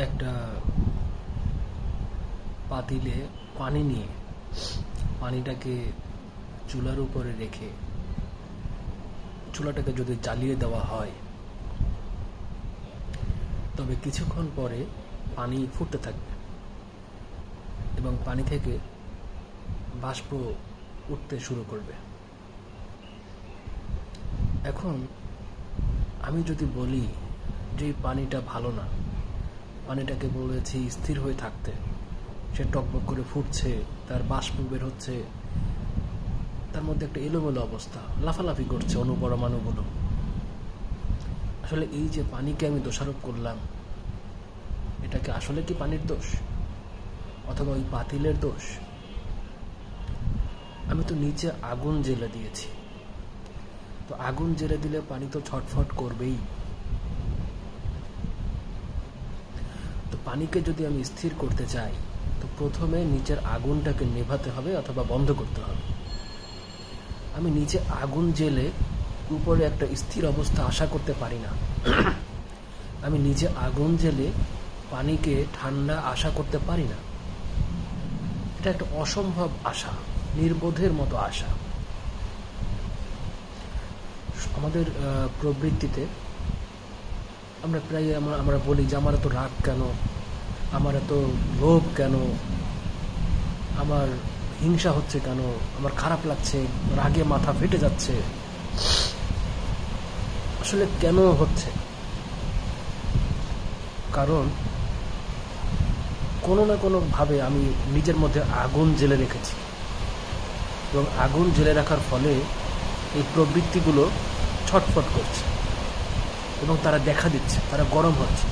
একটা পাতিলে পানি নিয়ে পানিটাকে চুলার উপরে রেখে চুলাটাকে যদি জ্বালিয়ে দেওয়া হয় তবে কিছুক্ষণ পরে পানি ফুটতে থাকবে এবং পানি থেকে বাষ্প উঠতে শুরু করবে। এখন আমি যদি বলি যে পানিটা ভালো না, পানিটাকে বলেছি স্থির হয়ে থাকতে, সে টকবক করে ফুটছে, তার বাষ্প বের হচ্ছে, তার মধ্যে একটা এলোমেলো অবস্থা, লাফালাফি করছে অণুপরমাণুগুলো। আসলে এই যে পানিকে আমি দোষারোপ করলাম, এটাকে আসলে কি পানির দোষ অথবা ওই পাতিলের দোষ? আমি তো নিচে আগুন জ্বেলে দিয়েছি, তো আগুন জ্বেলে দিলে পানি তো ছটফট করবেই। তো পানিকে যদি আমি স্থির করতে চাই তো প্রথমে নিচের আগুনটাকে নেভাতে হবে অথবা বন্ধ করতে হবে। আমি নিচে আগুন জ্বেলে উপরে একটা স্থির অবস্থা আশা করতে পারি না। আমি নিচে আগুন জ্বেলে পানিকে ঠান্ডা আশা করতে পারি না। এটা একটা অসম্ভব আশা, নির্বোধের মতো আশা। আমাদের প্রবৃত্তিতে আমরা প্রায় আমরা বলি যে আমার এত রাগ কেন, আমার এত লোভ কেন, আমার হিংসা হচ্ছে কেন, আমার খারাপ লাগছে, রাগে মাথা ফেটে যাচ্ছে। আসলে কেন হচ্ছে? কারণ কোনো না কোনো ভাবে আমি নিজের মধ্যে আগুন জ্বেলে রেখেছি এবং আগুন জ্বেলে রাখার ফলে এই প্রবৃত্তিগুলো ছটফট করছে এবং তারা দেখা দিচ্ছে, তারা গরম হচ্ছে।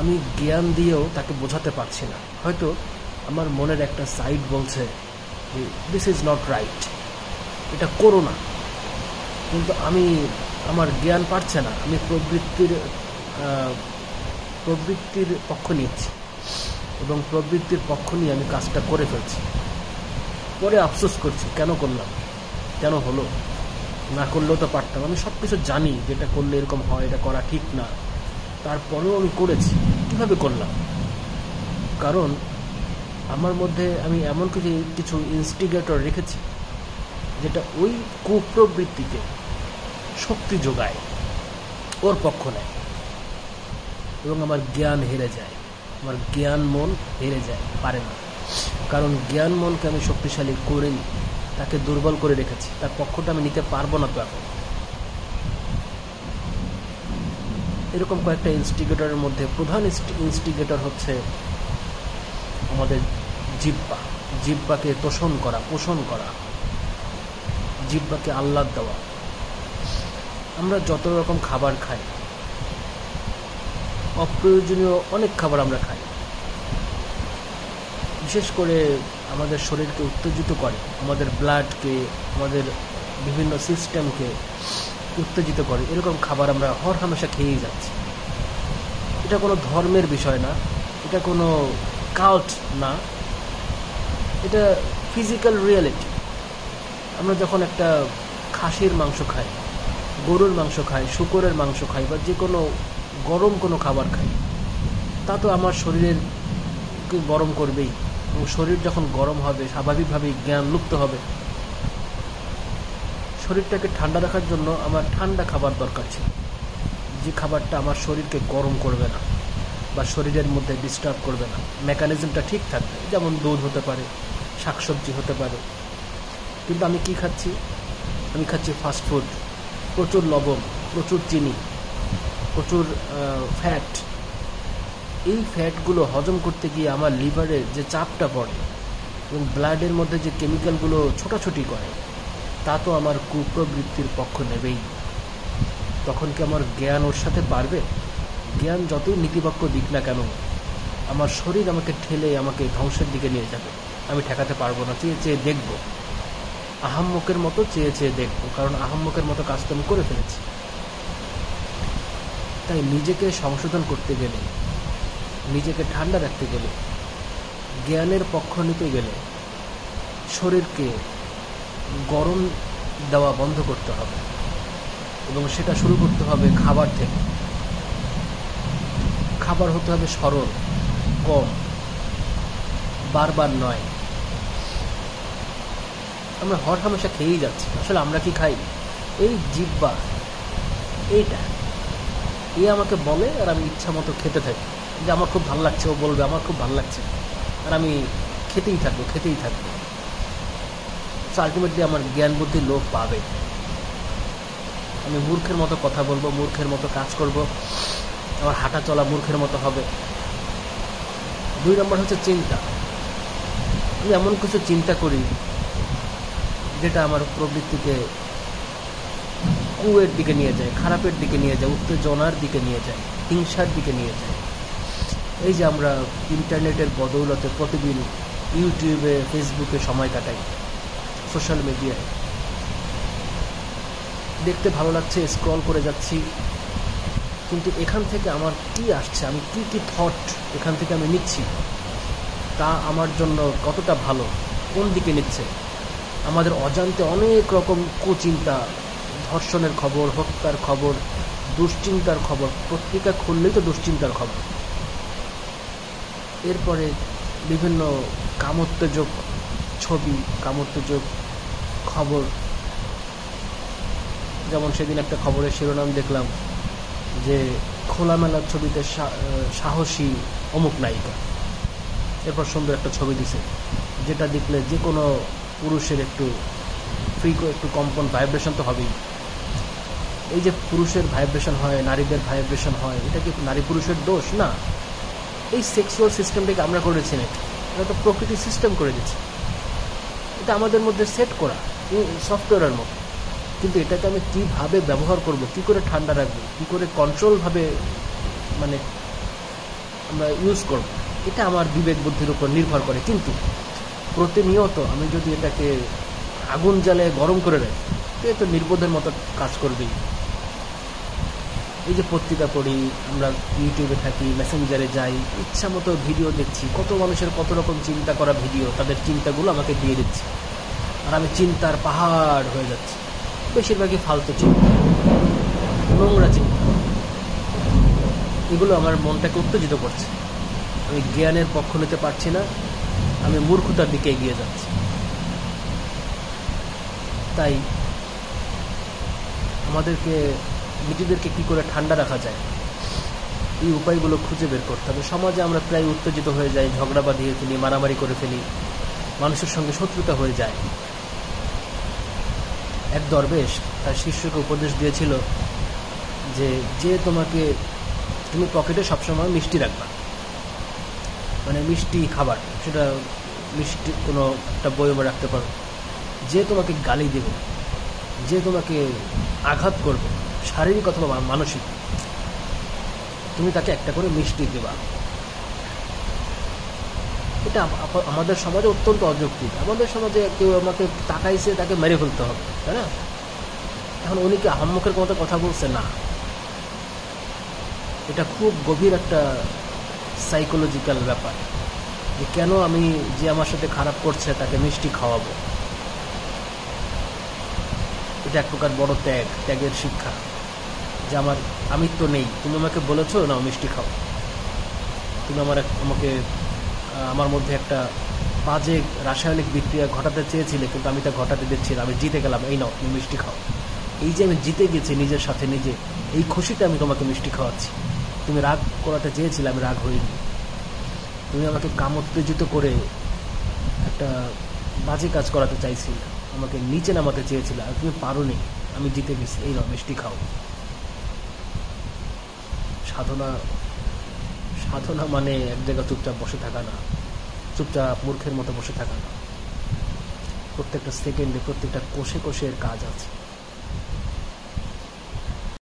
আমি জ্ঞান দিয়েও তাকে বোঝাতে পারছি না। হয়তো আমার মনের একটা সাইড বলছে যে দিস ইজ নট রাইট, এটা করো না, কিন্তু আমার জ্ঞান পারছে না। আমি প্রবৃত্তির পক্ষ নিচ্ছি এবং প্রবৃত্তির পক্ষ নিয়ে আমি কাজটা করে ফেলছি। পরে আফসোস করছি কেন করলাম, কেন হলো, না করলেও তো পারতাম। আমি সব কিছু জানি যেটা করলে এরকম হয়, এটা করা ঠিক না, তারপরেও আমি করেছি। কিভাবে করলাম? কারণ আমার মধ্যে আমি এমন কিছু ইনস্টিগেটর রেখেছি যেটা ওই কুপ্রবৃত্তিকে শক্তি যোগায়, ওর পক্ষ নেয় এবং আমার জ্ঞান হেরে যায়, আমার জ্ঞান মন হেরে যায়, পারে না। কারণ জ্ঞান মনকে আমি শক্তিশালী করিনি, তাকে দুর্বল করে রেখেছি, তার পক্ষটা আমি নিতে পারবো না। তো এখন এরকম কয়েকটা ইনস্টিগেটরের মধ্যে প্রধান ইনস্টিগেটর হচ্ছে আমাদের জিহ্বা। জিহ্বাকে তোষণ করা, পোষণ করা, জিহ্বাকে আহ্লাদ দেওয়া। আমরা যত রকম খাবার খাই, অপ্রয়োজনীয় অনেক খাবার আমরা খাই, বিশেষ করে আমাদের শরীরকে উত্তেজিত করে, আমাদের ব্লাডকে, আমাদের বিভিন্ন সিস্টেমকে উত্তেজিত করে। এরকম খাবার আমরা হরহামেশা খেয়েই যাচ্ছি। এটা কোনো ধর্মের বিষয় না, এটা কোনো কাল্ট না, এটা ফিজিক্যাল রিয়েলিটি। আমরা যখন একটা খাসির মাংস খাই, গরুর মাংস খাই, শূকরের মাংস খাই, বা যে কোনো গরম কোনো খাবার খাই, তা তো আমার শরীরকে গরম করবেই। এবং শরীর যখন গরম হবে স্বাভাবিকভাবেই জ্ঞান লুপ্ত হবে। শরীরটাকে ঠান্ডা রাখার জন্য আমার ঠান্ডা খাবার দরকার ছিল, যে খাবারটা আমার শরীরকে গরম করবে না বা শরীরের মধ্যে ডিস্টার্ব করবে না, মেকানিজমটা ঠিক থাকবে। যেমন দুধ হতে পারে, শাকসবজি হতে পারে। কিন্তু আমি কি খাচ্ছি? আমি খাচ্ছি ফাস্টফুড, প্রচুর লবণ, প্রচুর চিনি, প্রচুর ফ্যাট। এই ফ্যাটগুলো হজম করতে গিয়ে আমার লিভারে যে চাপটা পড়ে এবং ব্লাডের মধ্যে যে কেমিক্যালগুলো ছোটাছুটি করে, তা তো আমার কুপ্রবৃত্তির পক্ষ নেবেই। তখন কি আমার জ্ঞান ওর সাথে পারবে? জ্ঞান যতই নীতিবাক্য দিক না কেন, আমার শরীর আমাকে ঠেলে আমাকে ধ্বংসের দিকে নিয়ে যাবে। আমি ঠেকাতে পারবো না। চেয়ে চেয়ে দেখবো, আহাম্মকের মতো চেয়ে চেয়ে দেখবো, কারণ আহাম্মকের মতো কাজ তো আমি করে ফেলেছি। তাই নিজেকে সংশোধন করতে গেলে, নিজেকে ঠান্ডা রাখতে গেলে, জ্ঞানের পক্ষ নিতে গেলে শরীরকে গরম দেওয়া বন্ধ করতে হবে এবং সেটা শুরু করতে হবে খাবার থেকে। খাবার হতে হবে সরল, কম, বারবার নয়। আমরা হর হামেশা খেয়েই যাচ্ছি। আসলে আমরা কি খাই? এই জিহ্বা, এইটা, এ আমাকে বলে আর আমি ইচ্ছা মতো খেতে থাকি, যে আমার খুব ভালো লাগছে, ও বলবে আমার খুব ভালো লাগছে, আর আমি খেতেই থাকবো। আলটিমেটলি আমার জ্ঞান বুদ্ধি লোপ পাবে। আমি মূর্খের মতো কথা বলবো, মূর্খের মতো কাজ করব, আমার হাঁটা চলা মূর্খের মতো হবে। 2 নম্বর হচ্ছে চিন্তা। আমি এমন কিছু চিন্তা করি যেটা আমার প্রবৃত্তিকে কুয়ের দিকে নিয়ে যায়, খারাপের দিকে নিয়ে যায়, উত্তেজনার দিকে নিয়ে যায়, হিংসার দিকে নিয়ে যায়। এই যে আমরা ইন্টারনেটের বদৌলতে প্রতিদিন ইউটিউবে, ফেসবুকে সময় কাটাই, সোশ্যাল মিডিয়ায়, দেখতে ভালো লাগছে, স্ক্রল করে যাচ্ছি, কিন্তু এখান থেকে আমার কি আসছে, আমি কি কি থট এখান থেকে আমি নিচ্ছি, তা আমার জন্য কতটা ভালো, কোন দিকে নিচ্ছে। আমাদের অজান্তে অনেক রকম কুচিন্তা, ধর্ষণের খবর, হত্যার খবর, দুশ্চিন্তার খবর, পত্রিকা খুললেই তো দুশ্চিন্তার খবর। এরপরে বিভিন্ন কামোত্তেজক ছবি, কামোত্তেজক খবর। যেমন সেদিন একটা খবরের শিরোনাম দেখলাম যে খোলামেলার ছবিতে সাহসী অমুক নায়িকা, এরপর সুন্দর একটা ছবি দিছে, যেটা দেখলে যে কোনো পুরুষের একটু কম্পন, ভাইব্রেশন তো হবেই। এই যে পুরুষের ভাইব্রেশন হয়, নারীদের ভাইব্রেশন হয়, এটা কি নারী পুরুষের দোষ? না, এই সেক্সুয়াল সিস্টেমটাকে আমরা করেছি না, এটা তো প্রকৃতি সিস্টেম করে দিচ্ছে। এটা আমাদের মধ্যে সেট করা সফটওয়্যারের মতো। কিন্তু এটাকে আমি কীভাবে ব্যবহার করব, কী করে ঠান্ডা রাখবো, কী করে কন্ট্রোলভাবে মানে আমরা ইউজ করব, এটা আমার বিবেক বুদ্ধির উপর নির্ভর করে। কিন্তু প্রতিনিয়ত আমি যদি এটাকে আগুন জ্বালে গরম করে রাখি, তো নির্বোধের মতো কাজ করবেই। এই যে পত্রিকা পড়ি, আমরা ইউটিউবে থাকি, মেসেঞ্জারে যাই, ইচ্ছা মতো ভিডিও দেখছি, কত মানুষের কত রকম চিন্তা করা ভিডিও, তাদের চিন্তাগুলো আমাকে দিয়ে দিচ্ছে, আর আমি চিন্তার পাহাড় হয়ে যাচ্ছি। বেশিরভাগই ফালতু চিন্তা, নোংরা চিন্তা, এগুলো আমার মনটাকে উত্তেজিত করছে। আমি জ্ঞানের পক্ষ নিতে পারছি না, আমি মূর্খতার দিকে এগিয়ে যাচ্ছি। তাই আমাদেরকে নিজেদেরকে কী করে ঠান্ডা রাখা যায়, এই উপায়গুলো খুঁজে বের করতে হবে। সমাজে আমরা প্রায় উত্তেজিত হয়ে যাই, ঝগড়া বাঁধিয়ে ফেলি, মারামারি করে ফেলি, মানুষের সঙ্গে শত্রুতা হয়ে যায়। এক দরবেশ তার শিষ্যকে উপদেশ দিয়েছিল যে তুমি পকেটে সবসময় মিষ্টি রাখবা, মানে মিষ্টি খাবার, সেটা মিষ্টি কোনো একটা বয়মে রাখতে পারো। যে তোমাকে গালি দেবে, যে তোমাকে আঘাত করবে, শারীরিক অথবা মানসিক, তুমি তাকে একটা করে মিষ্টি দেবা। এটা আমাদের সমাজে অত্যন্ত অযৌক্তিক। আমাদের সমাজে কেউ আমাকে তাকাইছে, তাকে মেরে ফেলতে হবে, তাই না? এখন উনি কি আহাম্মকের মতো কথা বলছে? না, এটা খুব গভীর একটা সাইকোলজিক্যাল ব্যাপার, যে কেন আমি যে আমার সাথে খারাপ করছে তাকে মিষ্টি খাওয়াবো। এটা এক প্রকার বড় ত্যাগের শিক্ষা, যে আমি তো নেই, তুমি আমাকে বলেছো না মিষ্টি খাও, তুমি আমাকে আমার মধ্যে একটা বাজে রাসায়নিক বিক্রিয়া ঘটাতে চেয়েছিলে, কিন্তু আমি তা ঘটাতে দিচ্ছি না, আমি জিতে গেলাম, এই নাও তুমি মিষ্টি খাও। এই যে আমি জিতে গেছি নিজের সাথে নিজে, এই খুশিতে আমি তোমাকে মিষ্টি খাওয়াচ্ছি। তুমি রাগ করাতে চেয়েছিলে, আমি রাগ হইনি। তুমি আমাকে কামোত্তেজিত করে একটা বাজে কাজ করাতে চাইছিলে, আমাকে নিচে নামাতে চেয়েছিলে, আর তুমি পারোনি, আমি জিতে গেছি, এই নাও মিষ্টি খাও। সাধনা মানে এক জায়গায় চুপচাপ বসে থাকা না, চুপচাপ মূর্খের মতো বসে থাকা না। প্রত্যেকটা সেকেন্ডে, প্রত্যেকটা কোষে কোষে এর কাজ আছে।